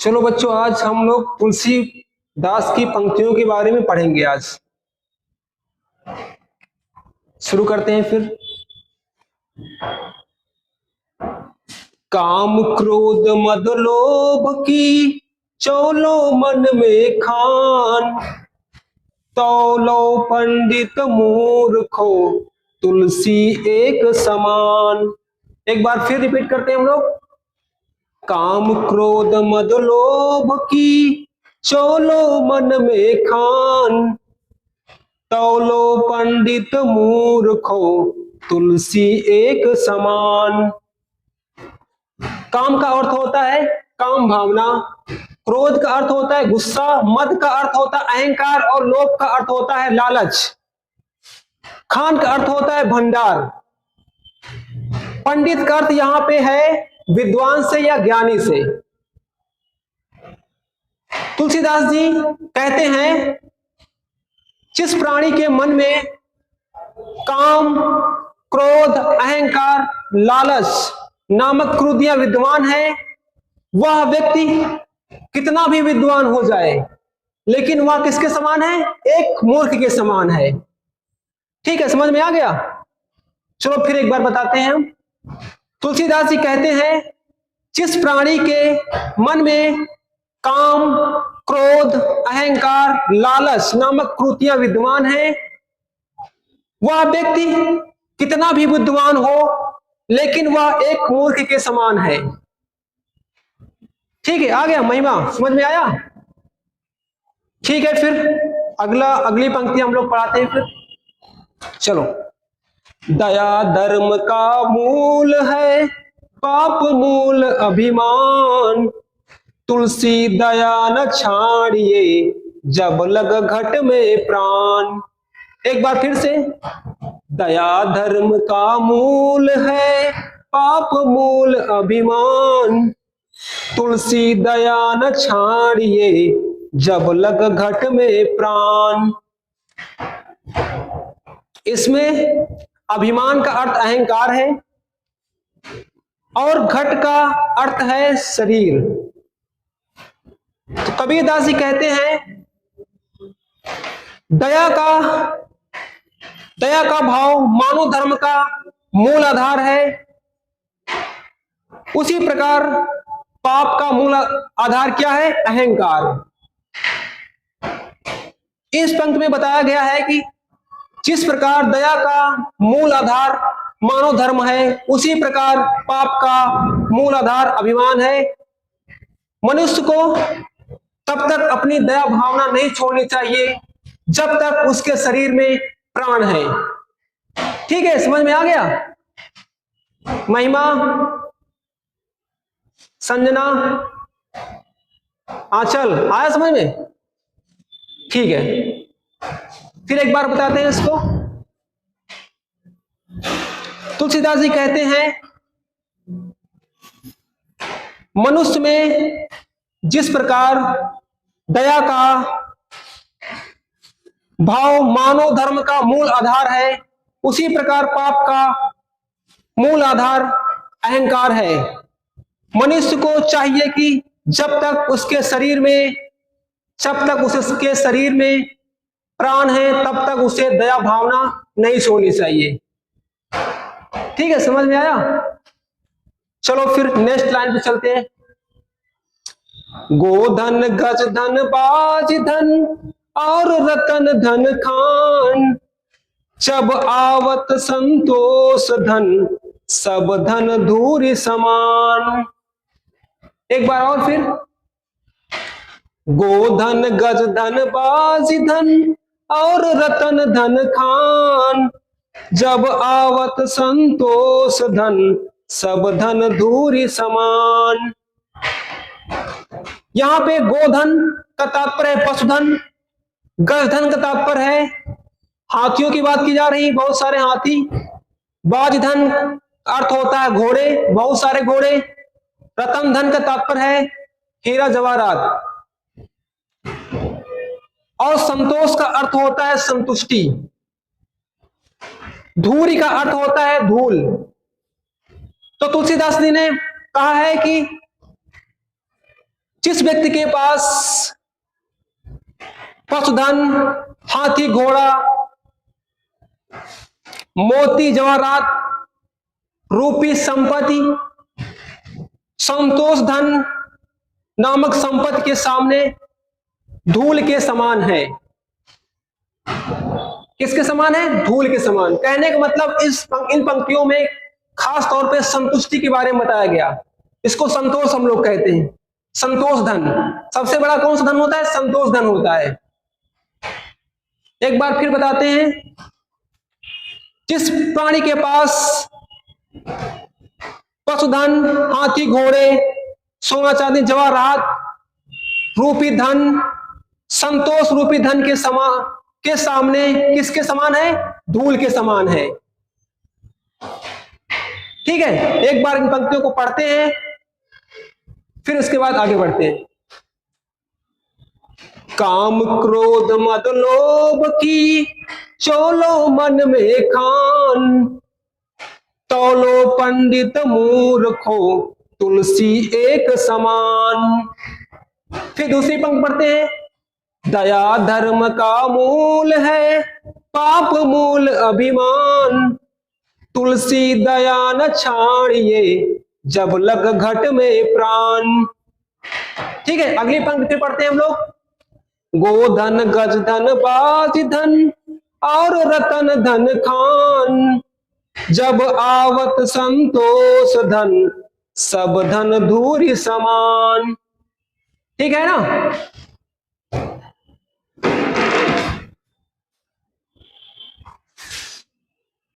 चलो बच्चों, आज हम लोग तुलसीदास की पंक्तियों के बारे में पढ़ेंगे। आज शुरू करते हैं फिर। काम क्रोध मद लोभ की चौलो मन में खान, तौलो पंडित मूर्खो तुलसी एक समान। एक बार फिर रिपीट करते हैं हम लोग। काम क्रोध मद लोभ की चौलो मन में खान, तौलो पंडित मूर्खो तुलसी एक समान। काम का अर्थ होता है काम भावना, क्रोध का अर्थ होता है गुस्सा, मद का अर्थ होता है अहंकार और लोभ का अर्थ होता है लालच। खान का अर्थ होता है भंडार। पंडित का अर्थ यहां पे है विद्वान से या ज्ञानी से। तुलसीदास जी कहते हैं जिस प्राणी के मन में काम, क्रोध, अहंकार, लालच नामक क्रोधियां विद्वान है, वह व्यक्ति कितना भी विद्वान हो जाए लेकिन वह किसके समान है? एक मूर्ख के समान है। ठीक है, समझ में आ गया? चलो फिर एक बार बताते हैं हम। तुलसीदास जी कहते हैं जिस प्राणी के मन में काम, क्रोध, अहंकार, लालच नामक कृतियां विद्वान है, वह व्यक्ति कितना भी विद्वान हो लेकिन वह एक मूर्ख के समान है। ठीक है, आ गया महिमा? समझ में आया? ठीक है, फिर अगली पंक्ति हम लोग पढ़ाते हैं फिर। चलो। दया धर्म का मूल है, पाप मूल अभिमान, तुलसी दया न छाड़िए जब लग घट में प्राण। एक बार फिर से। दया धर्म का मूल है, पाप मूल अभिमान, तुलसी दया न छाड़िए जब लग घट में प्राण। इसमें अभिमान का अर्थ अहंकार है और घट का अर्थ है शरीर। तो कबीरदास जी कहते हैं दया का भाव मानव धर्म का मूल आधार है, उसी प्रकार पाप का मूल आधार क्या है? अहंकार। इस पंक्ति में बताया गया है कि जिस प्रकार दया का मूल आधार मानव धर्म है, उसी प्रकार पाप का मूल आधार अभिमान है। मनुष्य को तब तक अपनी दया भावना नहीं छोड़नी चाहिए जब तक उसके शरीर में प्राण है। ठीक है, समझ में आ गया? महिमा, संजना, आंचल, आया समझ में? ठीक है, फिर एक बार बताते हैं इसको। तुलसीदास जी कहते हैं मनुष्य में जिस प्रकार दया का भाव मानव धर्म का मूल आधार है, उसी प्रकार पाप का मूल आधार अहंकार है। मनुष्य को चाहिए कि जब तक उसके शरीर में प्राण है तब तक उसे दया भावना नहीं छोड़नी चाहिए। ठीक है, समझ में आया? चलो फिर नेक्स्ट लाइन पे चलते हैं। गोधन गज धन बाज धन और रतन धन खान, जब आवत संतोष धन सब धन धूरि समान। एक बार और फिर। गोधन गज धन बाज धन और रतन धन खान, जब आवत संतोष धन सब धन धूरि समान। यहां पे गोधन का तात्पर्य है पशुधन, गजधन का तात्पर्य है हाथियों की बात की जा रही, बहुत सारे हाथी। बाजधन अर्थ होता है घोड़े, बहुत सारे घोड़े। रतन धन का तात्पर्य है हीरा जवाहरात। और संतोष का अर्थ होता है संतुष्टि। धूरी का अर्थ होता है धूल। तो तुलसीदास जी ने कहा है कि जिस व्यक्ति के पास पशुधन, हाथी घोड़ा, मोती जवाहरात रूपी संपत्ति, संतोष धन नामक संपत्ति के सामने धूल के समान है। किसके समान है? धूल के समान। कहने का मतलब इन पंक्तियों में खास तौर पे संतुष्टि के बारे में बताया गया। इसको संतोष हम लोग कहते हैं। संतोष धन सबसे बड़ा कौन सा धन होता है? संतोष धन होता है। एक बार फिर बताते हैं, जिस प्राणी के पास पशुधन, हाथी घोड़े, सोना चांदी जवाहरात रूपी धन, संतोष रूपी धन के सामने किसके समान है? धूल के समान है। ठीक है, एक बार इन पंक्तियों को पढ़ते हैं, फिर उसके बाद आगे बढ़ते हैं। काम क्रोध मद लोभ की चोलो मन में खान, तौलो पंडित मूर्खो तुलसी एक समान। फिर दूसरी पंक्ति पढ़ते हैं। दया धर्म का मूल है, पाप मूल अभिमान, तुलसी दया न छाड़िए, जब लग घट में प्राण। ठीक है, अगली पंक्ति फिर पढ़ते हैं हम लोग। गोधन गज धन बाज धन और रतन धन खान, जब आवत संतोष धन सब धन धूरी समान। ठीक है ना?